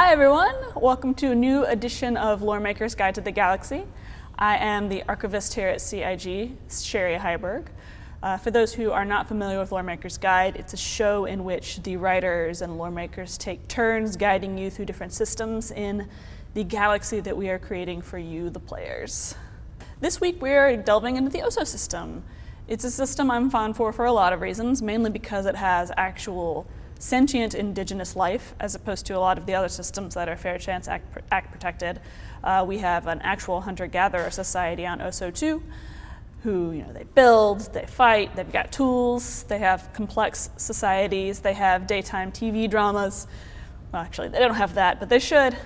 Hi everyone, welcome to a new edition of Loremaker's Guide to the Galaxy. I am the archivist here at CIG, Cherie Heiberg. For those who are not familiar with Loremaker's Guide, it's a show in which the writers and Loremakers take turns guiding you through different systems in the galaxy that we are creating for you, the players. This week we are delving into the Oso system. It's a system I'm fond for a lot of reasons, mainly because it has actual sentient indigenous life, as opposed to a lot of the other systems that are fair chance act protected. We have an actual hunter-gatherer society on Oso 2, who they build, they fight, they've got tools, they have complex societies, they have daytime TV dramas. Well, actually, they don't have that, but they should.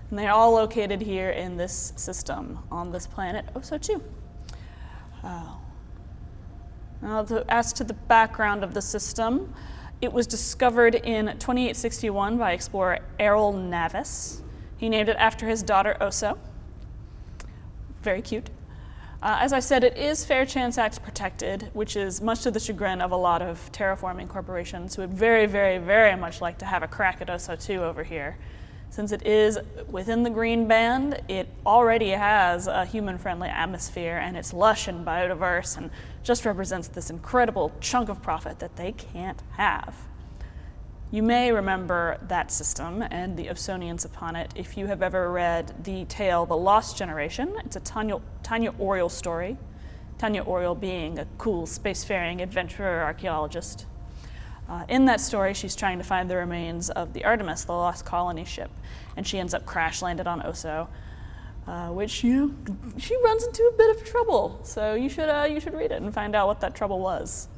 And they're all located here in this system on this planet, Oso 2. Now, as to the background of the system, it was discovered in 2861 by explorer Errol Navis. He named it after his daughter Oso. Very cute. As I said, it is Fair Chance Act protected, which is much to the chagrin of a lot of terraforming corporations who would very, very, very much like to have a crack at Oso 2 over here. Since it is within the green band, it already has a human-friendly atmosphere, and it's lush and biodiverse and just represents this incredible chunk of profit that they can't have. You may remember that system and the Osonians upon it if you have ever read the tale The Lost Generation. It's a Tanya Oriole story, Tanya Oriole being a cool spacefaring adventurer archaeologist. In that story, she's trying to find the remains of the Artemis, the lost colony ship, and she ends up crash-landed on Oso, which, she runs into a bit of trouble. So you should read it and find out what that trouble was.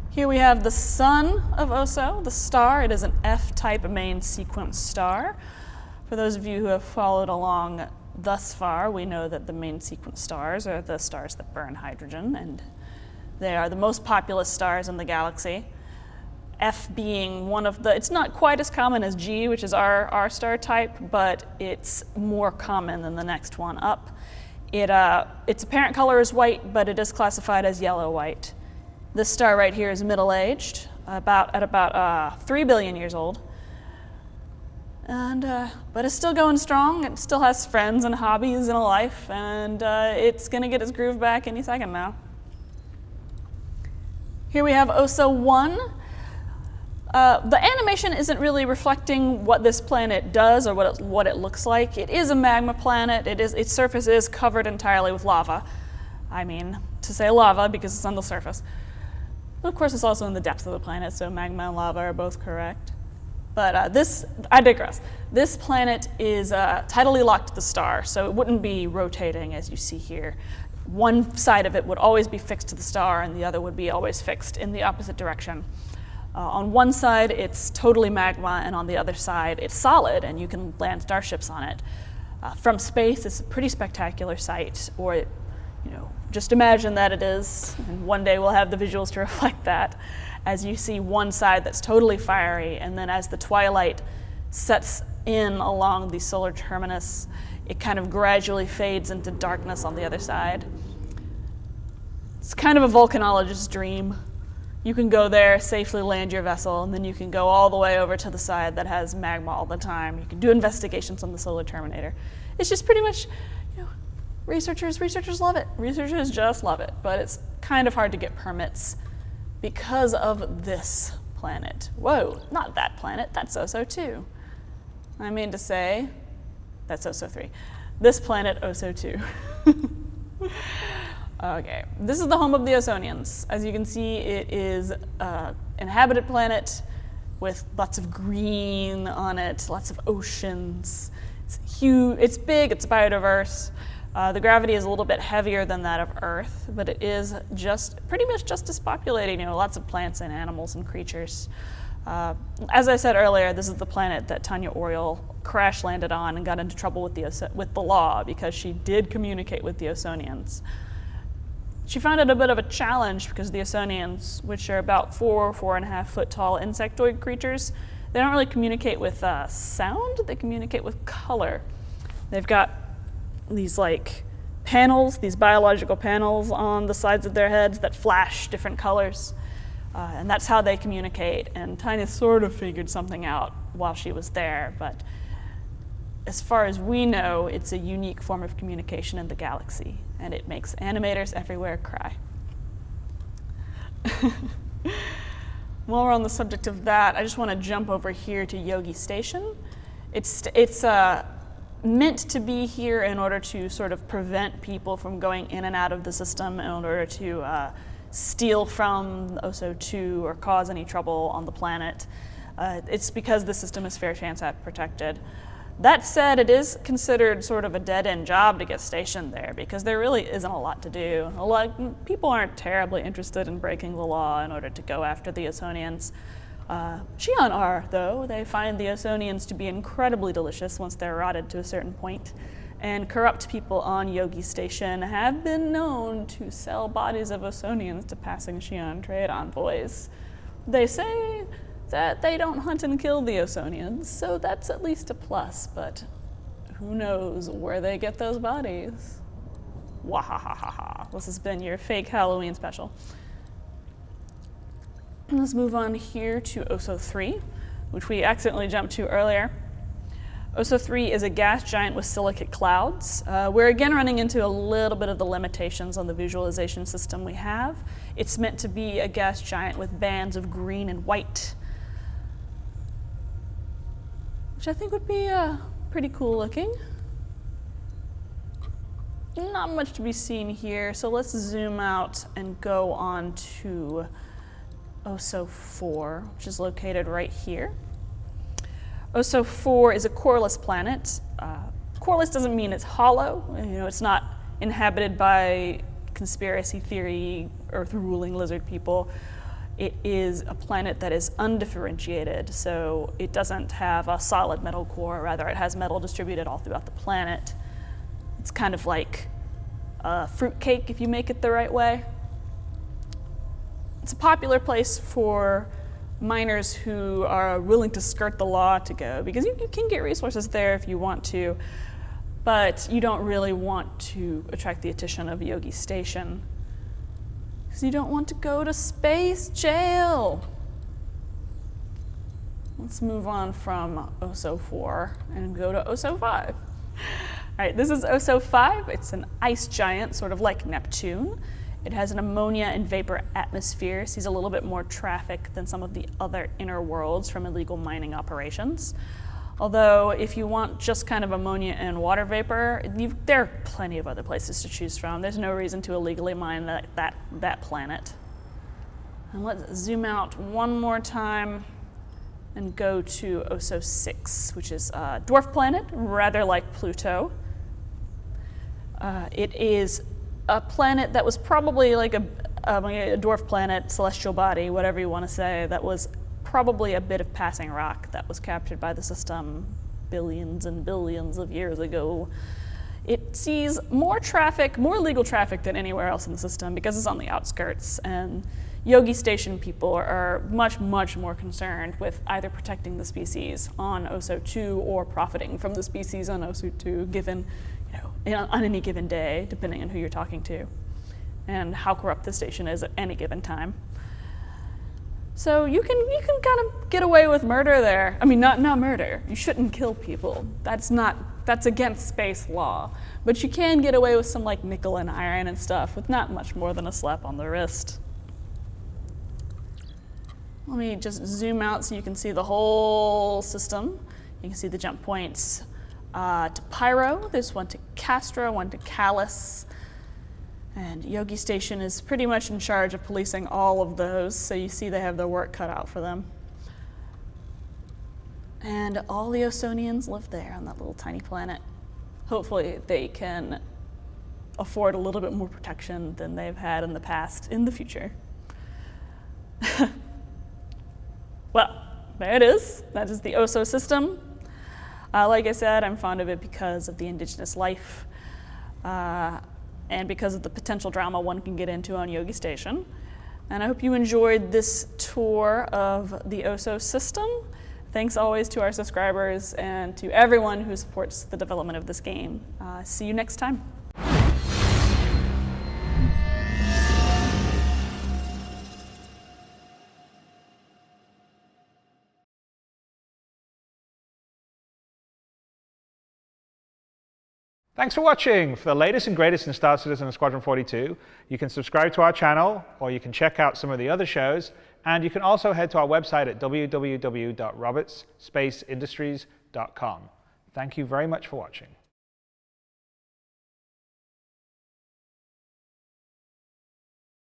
Here we have the sun of Oso, the star. It is an F-type main sequence star. For those of you who have followed along thus far, we know that the main sequence stars are the stars that burn hydrogen, and they are the most populous stars in the galaxy. F being one of the, it's not quite as common as G, which is our star type, but it's more common than the next one up. Its apparent color is white, but it is classified as yellow-white. This star right here is middle-aged, at about 3 billion years old. But it's still going strong. It still has friends and hobbies and a life, and it's gonna get its groove back any second now. Here we have Oso 1. The animation isn't really reflecting what this planet does or what it looks like. It is a magma planet. Its surface is covered entirely with lava. I mean, to say lava because it's on the surface. But of course, it's also in the depths of the planet, so magma and lava are both correct. But I digress. This planet is tidally locked to the star, so it wouldn't be rotating as you see here. One side of it would always be fixed to the star, and the other would be always fixed in the opposite direction. On one side, it's totally magma, and on the other side, it's solid, and you can land starships on it. From space, it's a pretty spectacular sight, or just imagine that it is, and one day we'll have the visuals to reflect that, as you see one side that's totally fiery, and then as the twilight sets in along the solar terminus, it kind of gradually fades into darkness on the other side. It's kind of a volcanologist's dream. You can go there, safely land your vessel, and then you can go all the way over to the side that has magma all the time. You can do investigations on the solar terminator. It's just pretty much, researchers love it. Researchers just love it, but it's kind of hard to get permits because of this planet. Whoa, not that planet, that's Oso 2. I mean to say, that's Oso 3. This planet, Oso 2. Okay, this is the home of the Osonians. As you can see, it is an inhabited planet with lots of green on it, lots of oceans. It's huge, it's big, it's biodiverse. The gravity is a little bit heavier than that of Earth, but it is pretty much just as populated, lots of plants and animals and creatures. As I said earlier, this is the planet that Tanya Oriole crash landed on and got into trouble with the law because she did communicate with the Osonians. She found it a bit of a challenge because the Osonians, which are about 4.5 foot tall insectoid creatures, they don't really communicate with sound, they communicate with color. They've got these panels, these biological panels on the sides of their heads that flash different colors. And that's how they communicate. And Tanya sort of figured something out while she was there, but as far as we know, it's a unique form of communication in the galaxy, and it makes animators everywhere cry. While we're on the subject of that, I just want to jump over here to Yogi Station. It's meant to be here in order to sort of prevent people from going in and out of the system, in order to steal from OSO2 or cause any trouble on the planet. It's because the system is fair chance at protected. That said, it is considered sort of a dead-end job to get stationed there because there really isn't a lot to do. People aren't terribly interested in breaking the law in order to go after the Osonians. Xi'an are, though. They find the Osonians to be incredibly delicious once they're rotted to a certain point, and corrupt people on Yogi Station have been known to sell bodies of Osonians to passing Xi'an trade envoys. They say that they don't hunt and kill the Osonians, so that's at least a plus, but who knows where they get those bodies? Wahahaha. This has been your fake Halloween special. Let's move on here to OSO3, which we accidentally jumped to earlier. OSO3 is a gas giant with silicate clouds. We're again running into a little bit of the limitations on the visualization system we have. It's meant to be a gas giant with bands of green and white, which I think would be pretty cool looking. Not much to be seen here, so let's zoom out and go on to OSO4, which is located right here. OSO4 is a coreless planet. Coreless doesn't mean it's hollow. It's not inhabited by conspiracy theory, Earth-ruling lizard people. It is a planet that is undifferentiated, so it doesn't have a solid metal core. Rather, it has metal distributed all throughout the planet. It's kind of like a fruitcake if you make it the right way. It's a popular place for miners who are willing to skirt the law to go, because you can get resources there if you want to, but you don't really want to attract the attention of Yogi Station, because you don't want to go to space jail. Let's move on from OSO4 and go to OSO5. All right, this is OSO5. It's an ice giant, sort of like Neptune. It has an ammonia and vapor atmosphere, sees a little bit more traffic than some of the other inner worlds from illegal mining operations. Although, if you want just kind of ammonia and water vapor, there are plenty of other places to choose from. There's no reason to illegally mine that planet. And let's zoom out one more time and go to OSO6, which is a dwarf planet, rather like Pluto. It is a planet that was probably like a dwarf planet, celestial body, whatever you want to say, that was probably a bit of passing rock that was captured by the system billions and billions of years ago. It sees more traffic, more legal traffic than anywhere else in the system because it's on the outskirts, and Yogi Station people are much, much more concerned with either protecting the species on OSO2 or profiting from the species on OSO2, given, on any given day, depending on who you're talking to, and how corrupt the station is at any given time. So you can kind of get away with murder there. I mean, not murder. You shouldn't kill people. That's against space law. But you can get away with some like nickel and iron and stuff with not much more than a slap on the wrist. Let me just zoom out so you can see the whole system. You can see the jump points to Pyro. There's one to Castra, one to Callus. And Yogi Station is pretty much in charge of policing all of those, so you see they have their work cut out for them. And all the Osonians live there on that little tiny planet. Hopefully they can afford a little bit more protection than they've had in the past, in the future. Well, there it is. That is the OSO system. Like I said, I'm fond of it because of the indigenous life. And because of the potential drama one can get into on Yogi Station. And I hope you enjoyed this tour of the OSO system. Thanks always to our subscribers and to everyone who supports the development of this game. See you next time. Thanks for watching. For the latest and greatest in Star Citizen and Squadron 42, you can subscribe to our channel, or you can check out some of the other shows, and you can also head to our website at www.robertsspaceindustries.com. Thank you very much for watching.